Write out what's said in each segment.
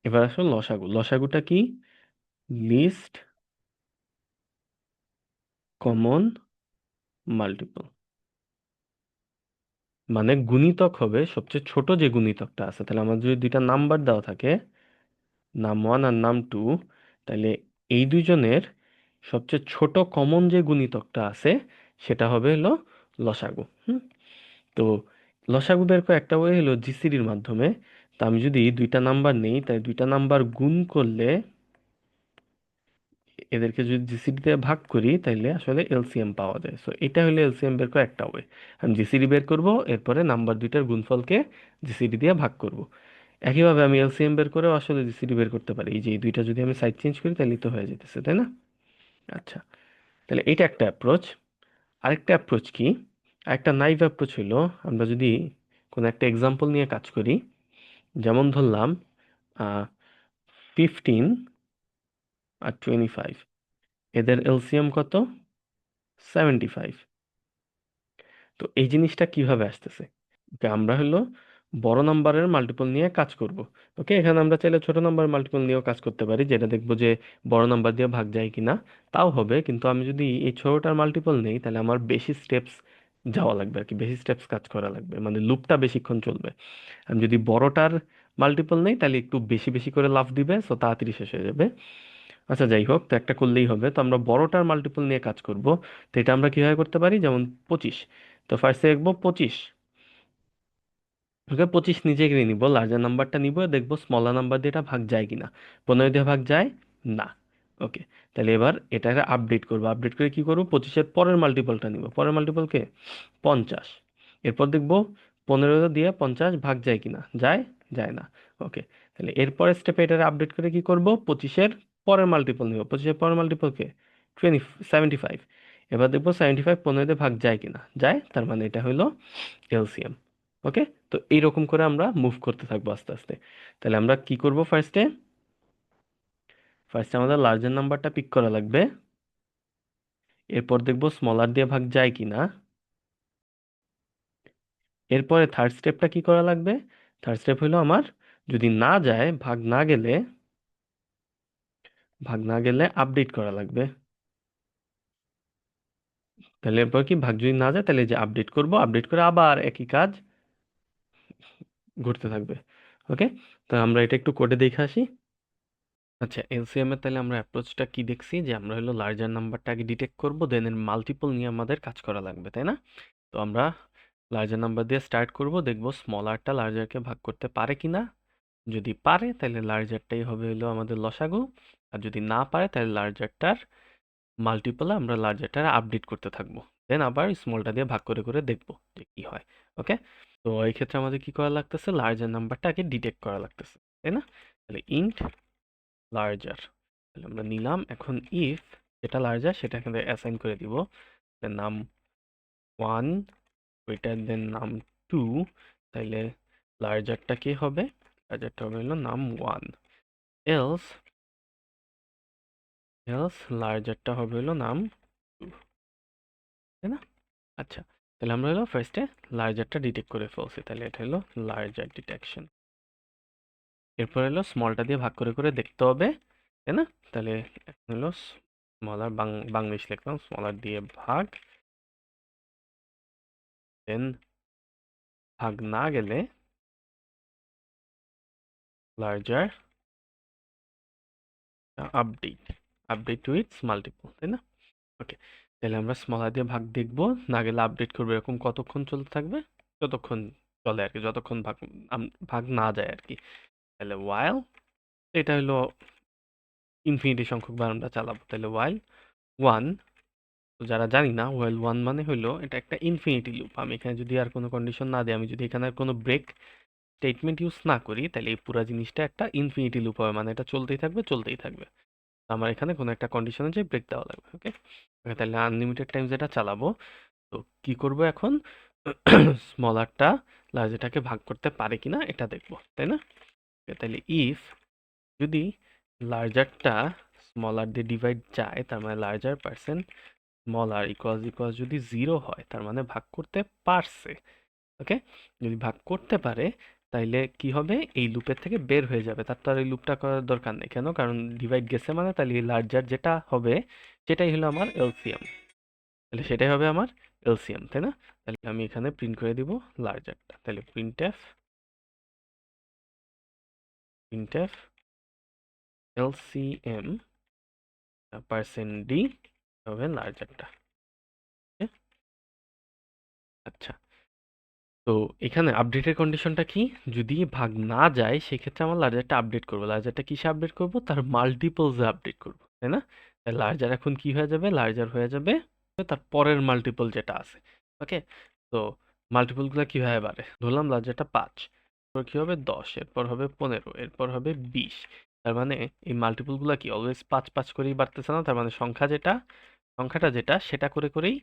এবার আসলে লসাগু, লসাগুটা কি? লিস্ট কমন মাল্টিপল, মানে গুণিতক হবে সবচেয়ে ছোট যে গুণিতকটা আছে। তাহলে আমার যদি দুইটা নাম্বার দেওয়া থাকে, নাম ওয়ান আর নাম টু, তাহলে এই দুইজনের সবচেয়ে ছোট কমন যে গুণিতকটা আছে সেটা হবে হলো লসাগু। তো লসাগু বের করা একটা ওয়ে হলো জিসিডির মাধ্যমে। তো আমি যদি দুইটা নাম্বার নেই, তাই দুইটা নাম্বার গুণ করলে, এদেরকে যদি জিসিডি দিয়ে ভাগ করি, তাইলে আসলে এলসিএম পাওয়া যায়। সো এটা হলো এলসিএম বের করা একটা ওয়ে। আমি জিসিডি বের করব, এরপরে নাম্বার দুইটার গুণফলকে জিসিডি দিয়ে ভাগ করব। একইভাবে আমি এলসিএম বের করেও আসলে জিসিডি বের করতে পারি। এই যে এই দুইটা যদি আমি সাইড চেঞ্জ করি, তাহলে তো হয়ে যেতেছে, তাই না? আচ্ছা, তাহলে এটা একটা অ্যাপ্রোচ। আরেকটা অ্যাপ্রোচ কি? আরেকটা নাইভ অ্যাপ্রোচ হলো, আমরা যদি কোনো একটা এক্সাম্পল নিয়ে কাজ করি, যেমন ধরলাম 15 আর 25, এদের এলসিএম কত? 75। তো এই জিনিসটা কিভাবে আসতেছে? ওকে, আমরা হলো বড় নাম্বারের মাল্টিপল নিয়ে কাজ করব। ওকে, এখানে আমরা চাইলে ছোট নাম্বার মাল্টিপল নিয়েও কাজ করতে পারি, যেটা দেখবো যে বড় নাম্বার দিয়ে ভাগ যায় কিনা, তাও হবে। কিন্তু আমি যদি এই ছোটটার মাল্টিপল নেই, তাহলে আমার বেশি স্টেপস যাওয়া লাগবে আর কি, বেশি স্টেপস কাজ করা লাগবে, মানে লুপটা বেশিক্ষণ চলবে। আমি যদি বড়টার মাল্টিপল নেই, তাহলে একটু বেশি বেশি করে লাফ দিবে, সো তাড়াতাড়ি শেষ হয়ে যাবে। আচ্ছা, যাই হোক, তো একটা করলেই হবে। তো আমরা বড়টার মাল্টিপল নিয়ে কাজ করব। তো এটা আমরা কিভাবে করতে পারি? যেমন 25। তো ফার্স্টে দেখবো 25, ওকে 25 নিজে গিয়ে নিব, লার্জার নাম্বারটা নিব, দেখবো স্মলার নাম্বার দিয়ে এটা ভাগ যায় কিনা। 15 দিয়ে ভাগ যায় না। ওকে, তাহলে এবার এটাকে আপডেট করবো। আপডেট করে কি করবো? 25-এর পরের মাল্টিপলটা নিব। পরের মাল্টিপলকে 50। এরপর দেখবো 15 দিয়ে 50 ভাগ যায় কিনা, যায়, যায় না। ওকে, তাহলে এরপরের স্টেপে এটাকে আপডেট করে কি করব? 25-এর পরের মাল্টিপল নিব। 25-এর পরের মাল্টিপলকে 75। এবার দেখবো 75 15 দিয়ে ভাগ যায় কিনা, যায়, তার মানে এটা হলো এলসিএম। ওকে, তো এইরকম করে আমরা মুভ করতে থাকবো আস্তে আস্তে। তাহলে আমরা কি করব? ফার্স্টে ফার্স্টে আমাদের লার্জার নাম্বারটা পিক করা লাগবে। এরপর দেখবো স্মলার দিয়ে ভাগ যায় কিনা। এরপরে থার্ড স্টেপটা কি করা লাগবে? থার্ড স্টেপ হলো আমার, যদি না যায়, ভাগ না গেলে আপডেট করা লাগবে। তাহলে এরপর কি, ভাগ যদি না যায়, তাহলে এই যে আপডেট করব, আপডেট করে আবার একই কাজ ঘুরতে থাকবে। ওকে, তো আমরা এটা একটু কোডে দেখে আসি। আচ্ছা, এলসিএম এর তাহলে আমরা অ্যাপ্রোচটা কি দেখছি, যে আমরা হলো লার্জার নাম্বারটা আগে ডিটেক্ট করব, দেন এর মাল্টিপল নিয়ে আমাদের কাজ করা লাগবে, তাই না? তো আমরা লার্জার নাম্বার দিয়ে স্টার্ট করব, দেখব স্মলারটা লার্জারকে ভাগ করতে পারে কিনা। যদি পারে, তাহলে লার্জারটাই হবে হলো আমাদের লসাগু। আর যদি না পারে, তাহলে লার্জারটার মাল্টিপলে আমরা লার্জারটার আপডেট করতে থাকবো। দেন আবার স্মলটা দিয়ে ভাগ করে করে দেখব যে কি হয়। ওকে, তো এই ক্ষেত্রে আমাদের কি করা লাগতেছে? লার্জার নাম্বারটা আগে ডিটেক্ট করা লাগতেছে, তাই না? তাহলে ইন্ট লার্জার, তাহলে আমরা নিলাম। এখন ইফ যেটা লার্জার সেটা এখানে অ্যাসাইন করে দিব, নাম 1 গ্রেটার দেন নাম 2, তাইলে লার্জারটা কি হবে? লার্জারটা হবে হলো নাম 1। এলস এলস লার্জারটা হবে হলো নাম 2, তাই না? আচ্ছা, তাহলে আমরা হলো ফার্স্টে লার্জারটা ডিটেক্ট করে ফেলছি, তাহলে এটা হলো লার্জার ডিটেকশন। এরপর হলো স্মলটা দিয়ে ভাগ করে করে দেখতে হবে, তাই না? তাহলে এখন হলো স্মলার, বাংলিশ লিখলাম, স্মলার দিয়ে ভাগ, দেন ভাগ না গেলে larger update, update to it's multiple, তাই না? ওকে, তাহলে আমরা স্মলার দিয়ে ভাগ দেখবো, না গেলে আপডেট করবো। এরকম কতক্ষণ চলতে থাকবে? যতক্ষণ চলে আর কি, যতক্ষণ ভাগ না যায় আর কি। তাহলে ওয়াইল, এটা হলো ইনফিনিটি সংখ্যক বার আমরা চালাবো। তাহলে ওয়াইল ওয়ান, তো যারা জানি না, ওয়াইল ওয়ান মানে হলো এটা একটা ইনফিনিটি লুপ। আমি এখানে যদি আর কোনো কন্ডিশন না দিই, আমি যদি এখানে আর কোনো ব্রেক স্টেটমেন্ট ইউজ না করি, তাহলে এই পুরো জিনিসটা একটা ইনফিনিটি লুপ হবে, মানে এটা চলতেই থাকবে, চলতেই থাকবে। আমার এখানে কোনো একটা কন্ডিশনে যে ব্রেক দেওয়া লাগবে। ওকে, তাহলে আনলিমিটেড টাইমস এটা চালাবো। তো কি করব এখন? স্মলারটা লার্জারটাকে ভাগ করতে পারে কিনা এটা দেখবো, তাই না? তাহলে ইফ যদি লার্জারটা স্মলার দিয়ে ডিভাইড যায়, তার মানে লার্জার পার্সেন্ট স্মলার ইকুয়ালস যদি 0 হয়, তার মানে ভাগ করতে পারছে। ওকে, যদি ভাগ করতে পারে, তাইলে কি হবে, এই লুপের থেকে বের হয়ে যাবে। তার তো আর এই লুপটা করার দরকার নেই। কেন? কারণ ডিভাইড গেছে মানে তাহলে লার্জার যেটা হবে সেটাই হলো আমার এলসিএম। তাহলে সেটাই হবে আমার এলসিএম, তাই না? তাহলে আমি এখানে প্রিন্ট করে দিব লার্জারটা। তাহলে প্রিন্টএফ এলসিএম %d হবে লার্জারটা। আচ্ছা, তো এখানে আপডেটের কন্ডিশনটা কি? যদি ভাগ না যায় সেক্ষেত্রে আমার লার্জারটা আপডেট করবো। লার্জারটা কিসে আপডেট করব? তার মাল্টিপলসে আপডেট করব, তাই না? লার্জার এখন কি হয়ে যাবে? লার্জার হয়ে যাবে তার পরের মাল্টিপল যেটা আছে। ওকে, তো মাল্টিপলগুলো কিভাবে বাড়ে? ধরলাম লার্জারটা ৫, এরপর কি হবে ১০, এরপর হবে ১৫, এরপর হবে ২০। তার মানে এই মাল্টিপলগুলো কি অলওয়েজ ৫ ৫ করেই বাড়তেছে না? তার মানে সংখ্যাটা যেটা সেটা করে করেই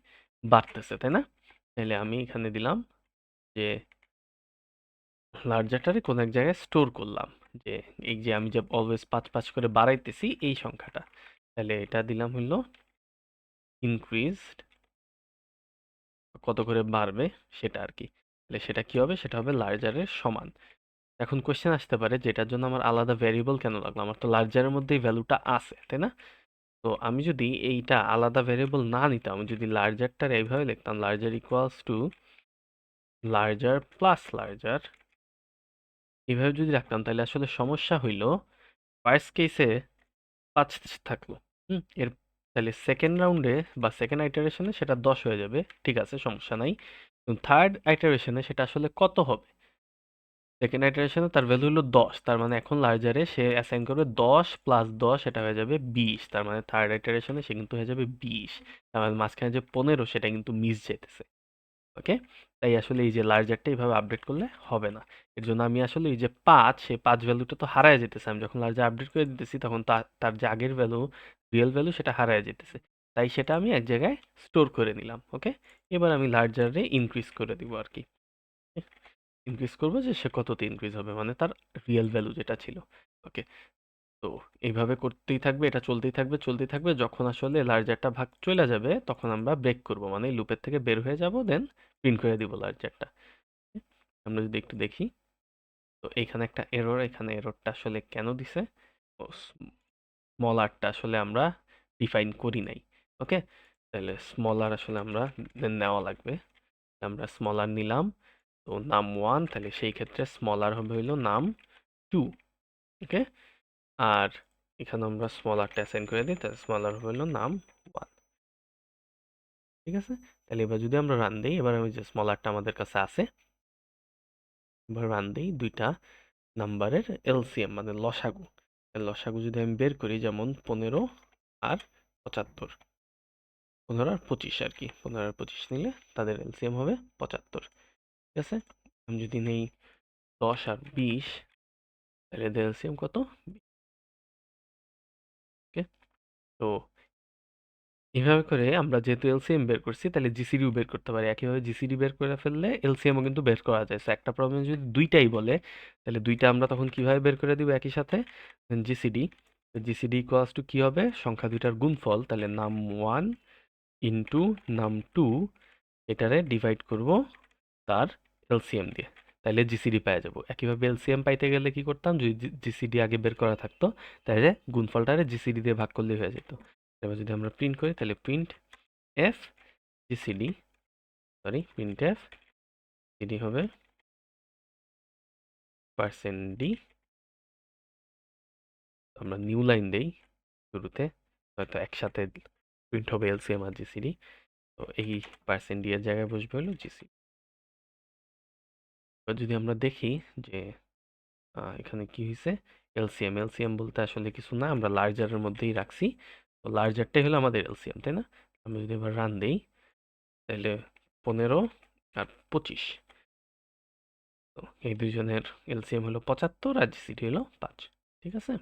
বাড়তেছে, তাই না? তাহলে আমি এখানে দিলাম যে লার্জারটারে কোনো এক জায়গায় স্টোর করলাম, যে এই যে আমি যে অলওয়েজ ৫ ৫ করে বাড়াইতেছি এই সংখ্যাটা। তাহলে এটা দিলাম হলো ইনক্রিজড, কত করে বাড়বে সেটা আর কি। তাহলে সেটা কি হবে? সেটা হবে লার্জারের সমান। এখন কোশ্চেন আসতে পারে যে এটার জন্য আমার আলাদা ভ্যারিয়েবল কেন লাগলো? আমার তো লার্জারের মধ্যেই ভ্যালুটা আছে, তাই না? তো আমি যদি এইটা আলাদা ভ্যারিয়েবল না নিতাম, আমি যদি লার্জারটার এইভাবে লিখতাম larger equals to larger plus larger, এইভাবে যদি রাখতাম তাহলে আসলে সমস্যা হইল ফার্স্ট কেসে ৫ থাকলো। এর তাহলে সেকেন্ড রাউন্ডে বা সেকেন্ড আইটারেশনে সেটা ১০ হয়ে যাবে। ঠিক আছে, সমস্যা নাই। থার্ড আইটারেশনে সেটা আসলে কত হবে? সেকেন্ড আইটারেশনে তার ভ্যালু হলো ১০। তার মানে এখন লার্জারে সে অ্যাসাইন করবে ১০ প্লাস ১০, এটা হয়ে যাবে ২০। তার মানে থার্ড আইটারেশনে সে কিন্তু হয়ে যাবে ২০। তার মানে মাঝখানে যে ১৫ সেটা কিন্তু মিস যেতেছে। ওকে, তাই আসলে এই যে লার্জারটা এইভাবে আপডেট করলে হবে না। এর জন্য আমি আসলে এই যে ৫, সেই ৫ ভ্যালুটা তো হারায় যেতেছে। আমি যখন লার্জার আপডেট করে দিতেছি তখন তার যে আগের ভ্যালু, রিয়েল ভ্যালু সেটা হারায় যেতেছে। তাই সেটা আমি এক জায়গায় স্টোর করে নিলাম। ওকে, এবার আমি লার্জারে ইনক্রিজ করে দিব আর কি। ইনক্রিজ করবো যে সে কততে ইনক্রিজ হবে, মানে তার রিয়েল ভ্যালু যেটা ছিল। ওকে, তো এইভাবে করতেই থাকবে, এটা চলতেই থাকবে। যখন আসলে লার্জারটা ভাগ চলে যাবে তখন আমরা ব্রেক করব, মানে লুপের থেকে বের হয়ে যাব, দেন প্রিন্ট করে দিব লার্জারটা। আমরা যদি একটু দেখি, তো এইখানে একটা এরর, এখানে এররটা আসলে কেন দিছে? ও, স্মল আরটা আসলে আমরা ডিফাইন করি নাই। ওকে, তাহলে স্মল আর আসলে আমরা নেওয়া লাগবে। আমরা স্মল আর নিলাম, তো নাম 1, তাহলে সেই ক্ষেত্রে স্মল আর হবে হইলো নাম 2। ওকে, আর এখানে আমরা স্মল আরটা অ্যাসাইন করে দিই, তাহলে স্মল আর হলো নাম 1। ঠিক আছে, তাহলে এবার যদি আমরা রান দিই, এবার আমি যে স্মল আরটা আমাদের কাছে আছে, এবার রান দিই দুইটা নাম্বারের এলসিএম মানে লসাগু। লসাগু যদি আমি বের করি, যেমন ১৫ আর ৭৫, ১৫ আর ২৫ আর কি, ১৫ আর ২৫ নিলে তাদের এলসিএম হবে ৭৫। ঠিক আছে, আমি যদি নেই ১০ আর ২০, তাহলে এদের এলসিএম কত? ওকে, তো এভাবে করে আমরা যেহেতু এলসিএম বের করছি, তাহলে জিসিডিও বের করতে পারি। একইভাবে জিসিডি বের করে ফেললে এলসিএমও কিন্তু বের করা যায়। সো একটা প্রবলেম যদি দুইটাই বলে, তাহলে দুইটা আমরা তখন কিভাবে বের করে দিব একই সাথে? জিসিডি, জিসিডি ইকুয়ালস টু কি হবে? সংখ্যা দুইটার গুণফল, তাহলে নাম 1 ইন্টু নাম 2, এটারে ডিভাইড করব তার এলসিএম দিয়ে, তাহলে জিসিডি পেয়ে যাব। একইভাবে এলসিএম পাইতে গেলে কি করতাম? যদি জিসিডি আগে বের করা থাকতো তাহলে গুণফলটারে জিসিডি দিয়ে ভাগ করলেই হয়ে যেত। এবার যদি আমরা প্রিন্ট করি, তাহলে প্রিন্ট এফ জিডি হবে %d। আমরা নিউ লাইন দেই শুরুতে, হয়তো একসাথে প্রিন্ট হবে এলসিএম আর জিসিডি। তো এই %d এর জায়গায় বসবে হলো জিসিডি। এবার যদি আমরা দেখি যে এখানে কি হয়েছে, এলসিএম বলতে আসলে কিছু না, আমরা লার্জারের মধ্যেই রাখছি। তো লার্জারটাই হলো আমাদের এলসিএম, তাই না? আমরা যদি এবার রান দেই, তাহলে ১৫ আর ২৫, তো এই দুইজনের এলসিএম হলো ৭৫ আর জিসিডি হলো ৫। ঠিক আছে,